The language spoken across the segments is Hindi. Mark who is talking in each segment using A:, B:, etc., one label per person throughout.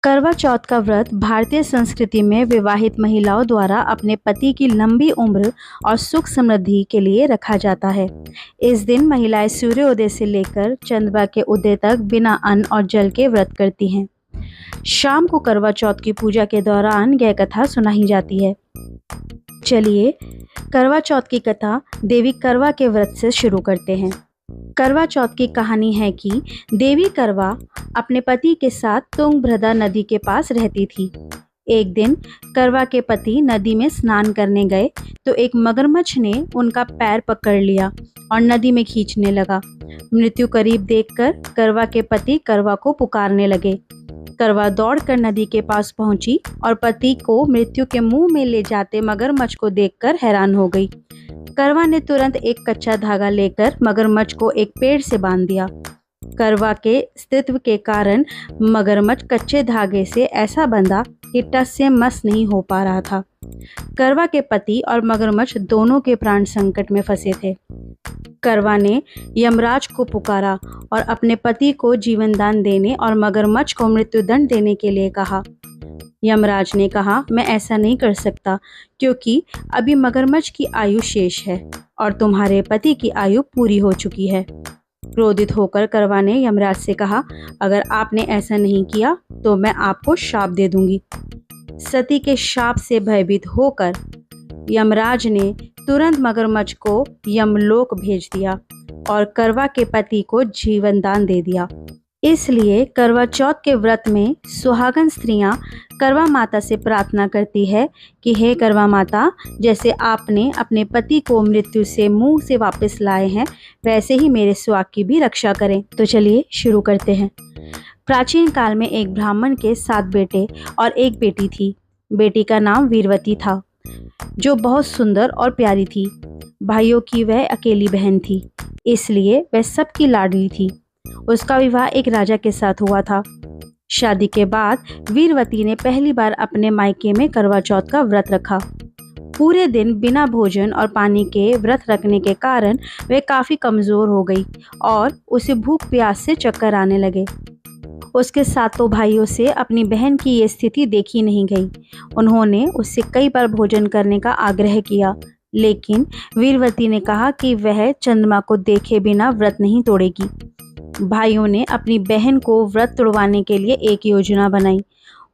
A: करवा चौथ का व्रत भारतीय संस्कृति में विवाहित महिलाओं द्वारा अपने पति की लंबी उम्र और सुख समृद्धि के लिए रखा जाता है। इस दिन महिलाएं सूर्योदय से लेकर चंद्रमा के उदय तक बिना अन्न और जल के व्रत करती हैं। शाम को करवा चौथ की पूजा के दौरान यह कथा सुनाई जाती है। चलिए करवा चौथ की कथा देवी करवा के व्रत से शुरू करते हैं। करवा चौथ की कहानी है कि देवी करवा अपने पति के साथ तुंगभद्रा नदी के पास रहती थी। एक दिन करवा के पति नदी में स्नान करने गए तो एक मगरमच्छ ने उनका पैर पकड़ लिया और नदी में खींचने लगा। मृत्यु करीब देखकर करवा के पति करवा को पुकारने लगे। करवा दौड़कर नदी के पास पहुंची और पति को मृत्यु के मुंह में ले जाते मगरमच्छ को देखकर हैरान हो गई। करवा ने तुरंत एक कच्चा धागा लेकर मगरमच्छ को एक पेड़ से बांध दिया। करवा के अस्तित्व के कारण मगरमच्छ कच्चे धागे से ऐसा बंधा कि टस से मस नहीं हो पा रहा था। करवा के पति और मगरमच्छ दोनों के प्राण संकट में फंसे थे। करवा ने यमराज को पुकारा और अपने पति को जीवन दान देने और मगरमच्छ को मृत्युदंड देने के लिए कहा। यमराज ने कहा, मैं ऐसा नहीं कर सकता क्योंकि अभी मगरमच्छ की आयु शेष है और तुम्हारे पति की आयु पूरी हो चुकी है। क्रोधित होकर करवा ने यमराज से कहा, अगर आपने ऐसा नहीं किया तो मैं आपको शाप दे दूंगी। सती के शाप से भयभीत होकर यमराज ने तुरंत मगरमच्छ को यमलोक भेज दिया और करवा के पति को जीवन दान दे दिया। इसलिए करवा चौथ के व्रत में सुहागन स्त्रियां करवा माता से प्रार्थना करती है कि हे करवा माता, जैसे आपने अपने पति को मृत्यु से मुंह से वापस लाए हैं वैसे ही मेरे सुहाग की भी रक्षा करें। तो चलिए शुरू करते हैं। प्राचीन काल में एक ब्राह्मण के 7 बेटे और एक बेटी थी। बेटी का नाम वीरवती था जो बहुत सुंदर और प्यारी थी। भाइयों की वह अकेली बहन थी, इसलिए वह सबकी लाडली थी। उसका विवाह एक राजा के साथ हुआ था। शादी के बाद वीरवती ने पहली बार अपने मायके में करवा चौथ का व्रत रखा। पूरे दिन बिना भोजन और पानी के व्रत रखने के कारण वह काफ़ी कमज़ोर हो गई और उसे भूख प्यास से चक्कर आने लगे। उसके सातों भाइयों से अपनी बहन की ये स्थिति देखी नहीं गई। उन्होंने उससे कई बार भोजन करने का आग्रह किया, लेकिन वीरवती ने कहा कि वह चंद्रमा को देखे बिना व्रत नहीं तोड़ेगी। भाइयों ने अपनी बहन को व्रत तोड़वाने के लिए एक योजना बनाई।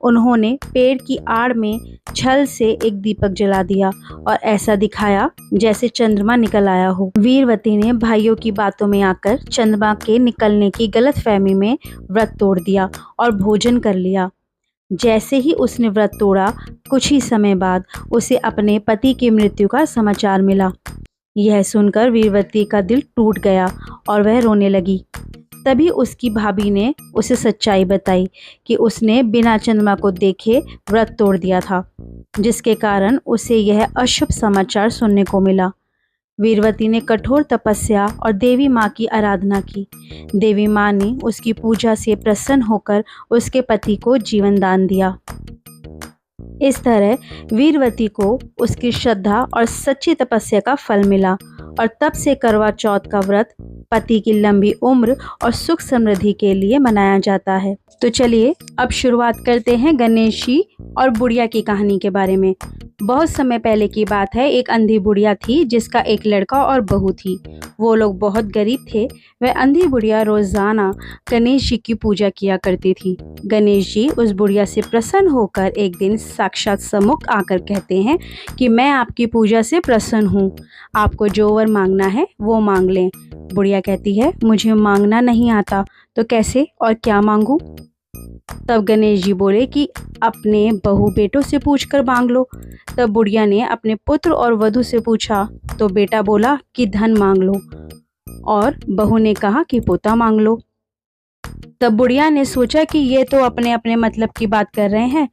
A: उन्होंने पेड़ की आड़ में छल से एक दीपक जला दिया और ऐसा दिखाया जैसे चंद्रमा निकल आया हो। वीरवती ने भाइयों की बातों में आकर चंद्रमा के निकलने की गलतफहमी में व्रत तोड़ दिया और भोजन कर लिया। जैसे ही उसने व्रत तोड़ा, कुछ ही समय बाद उसे अपने पति की मृत्यु का समाचार मिला। यह सुनकर वीरवती का दिल टूट गया और वह रोने लगी। तभी उसकी भाभी ने उसे सच्चाई बताई कि उसने बिना चंद्रमा को देखे व्रत तोड़ दिया था, जिसके कारण उसे यह अशुभ समाचार सुनने को मिला। वीरवती ने कठोर तपस्या और देवी माँ की आराधना की। देवी माँ ने उसकी पूजा से प्रसन्न होकर उसके पति को जीवन दान दिया। इस तरह वीरवती को उसकी श्रद्धा और सच्ची तपस्या का फल मिला और तब से करवा चौथ का व्रत पति की लंबी उम्र और सुख समृद्धि के लिए मनाया जाता है। तो चलिए अब शुरुआत करते हैं गणेश जी और बुढ़िया की कहानी के बारे में। बहुत समय पहले की बात है। एक अंधी बुढ़िया थी जिसका एक लड़का और बहू थी। वो लोग बहुत गरीब थे। वह अंधी बुढ़िया रोजाना गणेश जी की पूजा किया करती थी। गणेश जी उस बुढ़िया से प्रसन्न होकर एक दिन साक्षात सम्मुख आकर कहते हैं कि मैं आपकी पूजा से प्रसन्न हूँ, आपको जो वर मांगना है वो मांग लें। बुढ़िया कहती है, मुझे मांगना नहीं आता तो कैसे और क्या मांगूं? तब गणेश जी बोले कि अपने बहू बेटों से पूछकर मांग लो। तब बुढ़िया ने अपने पुत्र और वधू से पूछा तो बेटा बोला कि धन मांग लो और बहू ने कहा कि पोता मांग लो। तब बुढ़िया ने सोचा कि ये तो अपने अपने मतलब की बात कर रहे हैं।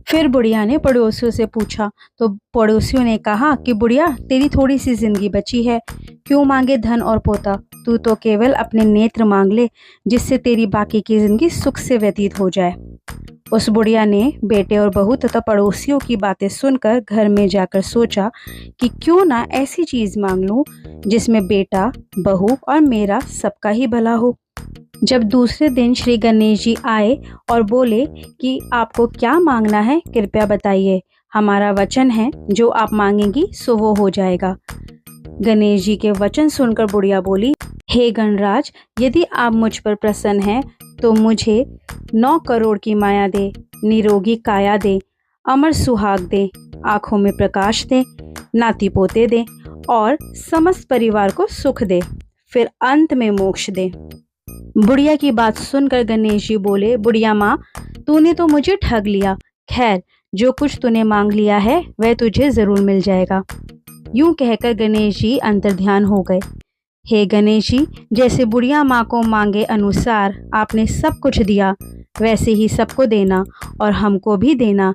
A: फिर बुढ़िया ने पड़ोसियों से पूछा तो पड़ोसियों ने कहा कि बुढ़िया, तेरी थोड़ी सी जिंदगी बची है, क्यों मांगे धन और पोता? तू तो केवल अपने नेत्र मांग ले, जिससे तेरी बाकी की जिंदगी सुख से व्यतीत हो जाए। उस बुढ़िया ने बेटे और बहू तथा पड़ोसियों की बातें सुनकर घर में जाकर सोचा कि क्यों ना ऐसी चीज मांग लूं जिसमें बेटा, बहू और मेरा सबका ही भला हो। जब दूसरे दिन श्री गणेश जी आए और बोले कि आपको क्या मांगना है, कृपया बताइए। हमारा वचन है, जो आप मांगेंगी सो वो हो जाएगा। गणेश जी के वचन सुनकर बुढ़िया बोली, हे गणराज, यदि आप मुझ पर प्रसन्न हैं तो मुझे 9 करोड़ की माया दे, निरोगी काया दे, अमर सुहाग दे, आंखों में प्रकाश दे, नाती पोते दे और समस्त परिवार को सुख दे, फिर अंत में मोक्ष दे। बुढ़िया की बात सुनकर गणेश जी बोले, बुढ़िया माँ, तूने तो मुझे ठग लिया। खैर, जो कुछ तूने मांग लिया है वह तुझे जरूर मिल जाएगा। यूं कहकर गणेश जी अंतर्ध्यान हो गए। हे गणेश जी, जैसे बुढ़िया माँ को मांगे अनुसार आपने सब कुछ दिया, वैसे ही सबको देना और हमको भी देना।